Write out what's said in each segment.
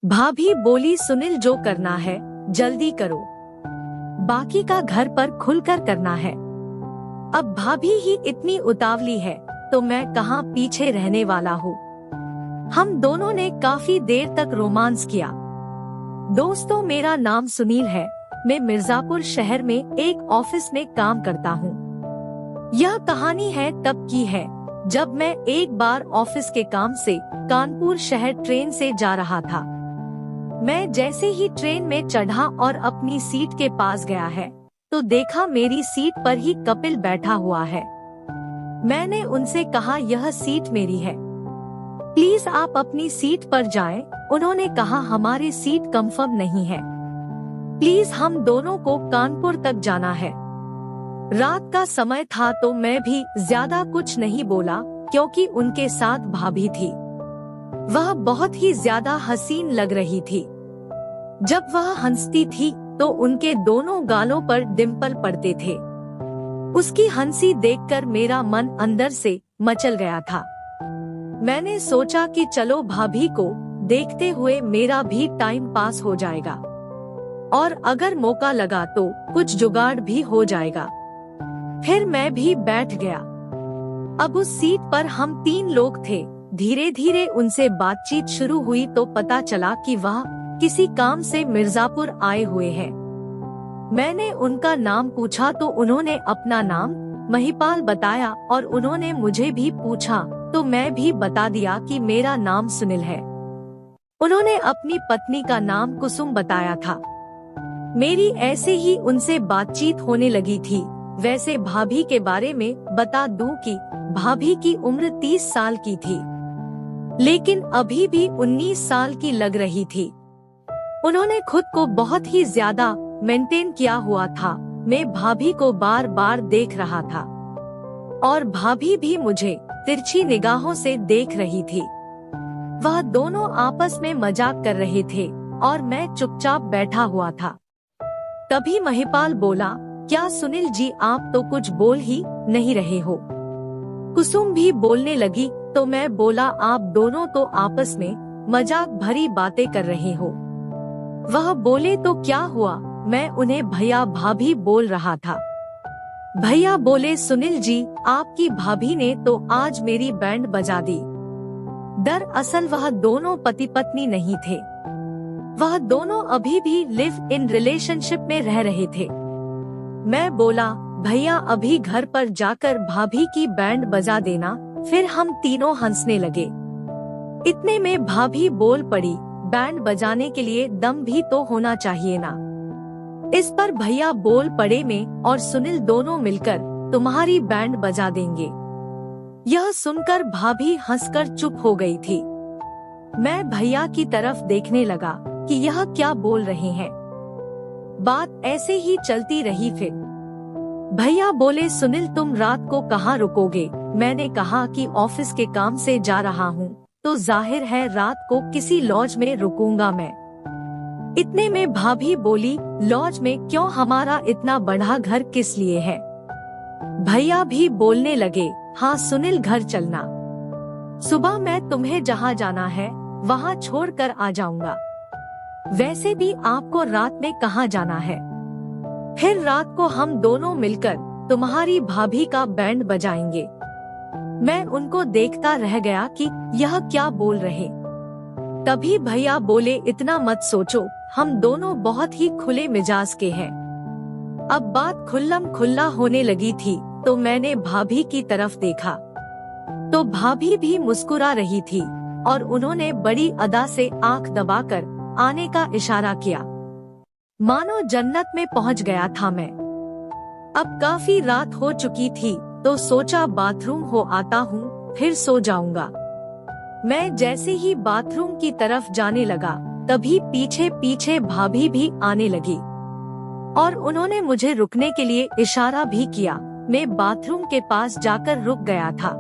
भाभी बोली, सुनील जो करना है जल्दी करो, बाकी का घर पर खुलकर करना है। अब भाभी ही इतनी उतावली है तो मैं कहाँ पीछे रहने वाला हूँ। हम दोनों ने काफी देर तक रोमांस किया। दोस्तों, मेरा नाम सुनील है। मैं मिर्जापुर शहर में एक ऑफिस में काम करता हूँ। यह कहानी है तब की है जब मैं एक बार ऑफिस के काम से कानपुर शहर ट्रेन से जा रहा था। मैं जैसे ही ट्रेन में चढ़ा और अपनी सीट के पास गया है तो देखा मेरी सीट पर ही कपिल बैठा हुआ है। मैंने उनसे कहा, यह सीट मेरी है, प्लीज आप अपनी सीट पर जाएं। उन्होंने कहा, हमारी सीट कंफर्म नहीं है, प्लीज हम दोनों को कानपुर तक जाना है। रात का समय था तो मैं भी ज्यादा कुछ नहीं बोला क्योंकि उनके साथ भाभी थी। वह बहुत ही ज्यादा हसीन लग रही थी। जब वह हंसती थी तो उनके दोनों गालों पर डिम्पल पड़ते थे। उसकी हंसी देखकर मेरा मन अंदर से मचल गया था। मैंने सोचा कि चलो भाभी को देखते हुए मेरा भी टाइम पास हो जाएगा और अगर मौका लगा तो कुछ जुगाड़ भी हो जाएगा। फिर मैं भी बैठ गया। अब उस सीट पर हम 3 लोग थे। धीरे धीरे उनसे बातचीत शुरू हुई तो पता चला कि वह किसी काम से मिर्जापुर आए हुए हैं। मैंने उनका नाम पूछा तो उन्होंने अपना नाम महिपाल बताया और उन्होंने मुझे भी पूछा तो मैं भी बता दिया कि मेरा नाम सुनील है। उन्होंने अपनी पत्नी का नाम कुसुम बताया था। मेरी ऐसे ही उनसे बातचीत होने लगी थी। वैसे भाभी के बारे में बता दूं कि भाभी की उम्र 30 साल की थी, लेकिन अभी भी 19 साल की लग रही थी। उन्होंने खुद को बहुत ही ज्यादा मेंटेन किया हुआ था। मैं भाभी को बार बार देख रहा था और भाभी भी मुझे तिरछी निगाहों से देख रही थी। वह दोनों आपस में मजाक कर रहे थे और मैं चुपचाप बैठा हुआ था। तभी महिपाल बोला, क्या सुनील जी, आप तो कुछ बोल ही नहीं रहे हो। कुसुम भी बोलने लगी तो मैं बोला, आप दोनों तो आपस में मजाक भरी बातें कर रहे हो। वह बोले, तो क्या हुआ। मैं उन्हें भैया भाभी बोल रहा था। भैया बोले, सुनील जी, आपकी भाभी ने तो आज मेरी बैंड बजा दी। दरअसल वह दोनों पति पत्नी नहीं थे। वह दोनों अभी भी लिव इन रिलेशनशिप में रह रहे थे। मैं बोला, भैया अभी घर पर जाकर भाभी की बैंड बजा देना। फिर हम तीनों हंसने लगे। इतने में भाभी बोल पड़ी, बैंड बजाने के लिए दम भी तो होना चाहिए ना। इस पर भैया बोल पड़े, मैं और सुनील दोनों मिलकर तुम्हारी बैंड बजा देंगे। यह सुनकर भाभी हंसकर चुप हो गई थी। मैं भैया की तरफ देखने लगा कि यह क्या बोल रहे हैं। बात ऐसे ही चलती रही। फिर भैया बोले, सुनील तुम रात को कहाँ रुकोगे। मैंने कहा कि ऑफिस के काम से जा रहा हूँ तो जाहिर है रात को किसी लॉज में रुकूंगा मैं। इतने में भाभी बोली, लॉज में क्यों, हमारा इतना बड़ा घर किस लिए है। भैया भी बोलने लगे, हाँ सुनील, घर चलना, सुबह मैं तुम्हें जहाँ जाना है वहाँ छोड़ कर आ जाऊंगा। वैसे भी आपको रात में कहाँ जाना है। फिर रात को हम दोनों मिलकर तुम्हारी भाभी का बैंड बजाएंगे। मैं उनको देखता रह गया कि यह क्या बोल रहे। तभी भैया बोले, इतना मत सोचो, हम दोनों बहुत ही खुले मिजाज के हैं। अब बात खुल्लम खुल्ला होने लगी थी तो मैंने भाभी की तरफ देखा तो भाभी भी मुस्कुरा रही थी और उन्होंने बड़ी अदा से आंख दबाकर आने का इशारा किया। मानो जन्नत में पहुंच गया था मैं। अब काफी रात हो चुकी थी तो सोचा बाथरूम हो आता हूँ, फिर सो जाऊंगा। मैं जैसे ही बाथरूम की तरफ जाने लगा तभी पीछे पीछे भाभी भी आने लगी और उन्होंने मुझे रुकने के लिए इशारा भी किया। मैं बाथरूम के पास जाकर रुक गया था।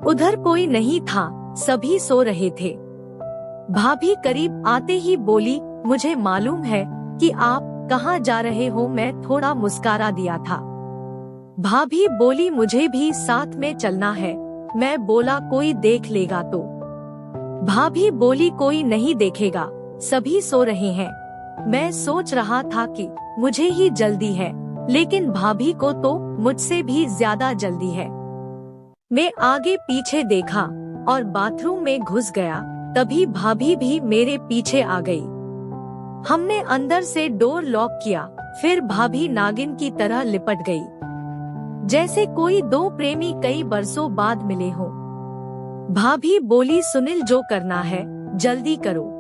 उधर कोई नहीं था, सभी सो रहे थे। भाभी करीब आते ही बोली, मुझे मालूम है कि आप कहाँ जा रहे हो। मैं थोड़ा मुस्कुरा दिया था। भाभी बोली, मुझे भी साथ में चलना है। मैं बोला, कोई देख लेगा तो। भाभी बोली, कोई नहीं देखेगा, सभी सो रहे हैं। मैं सोच रहा था कि मुझे ही जल्दी है, लेकिन भाभी को तो मुझसे भी ज्यादा जल्दी है। मैं आगे पीछे देखा और बाथरूम में घुस गया। तभी भाभी भी मेरे पीछे आ गई। हमने अंदर से डोर लॉक किया, फिर भाभी नागिन की तरह लिपट गई, जैसे कोई दो प्रेमी कई बरसों बाद मिले हों। भाभी बोली, सुनील जो करना है जल्दी करो,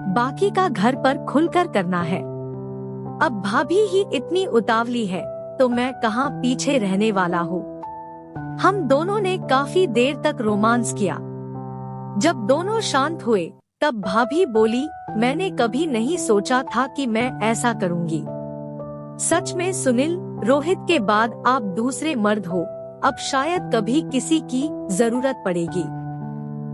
बाकी का घर पर खुलकर करना है। अब भाभी ही इतनी उतावली है तो मैं कहाँ पीछे रहने वाला हूँ। हम दोनों ने काफी देर तक रोमांस किया। जब दोनों शांत हुए तब भाभी बोली, मैंने कभी नहीं सोचा था कि मैं ऐसा करूँगी। सच में सुनील, रोहित के बाद आप दूसरे मर्द हो। अब शायद कभी किसी की जरूरत पड़ेगी।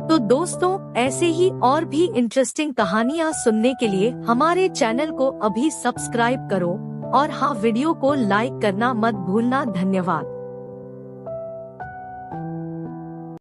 तो दोस्तों, ऐसे ही और भी इंटरेस्टिंग कहानियाँ सुनने के लिए हमारे चैनल को अभी सब्सक्राइब करो और हाँ, वीडियो को लाइक करना मत भूलना। धन्यवाद।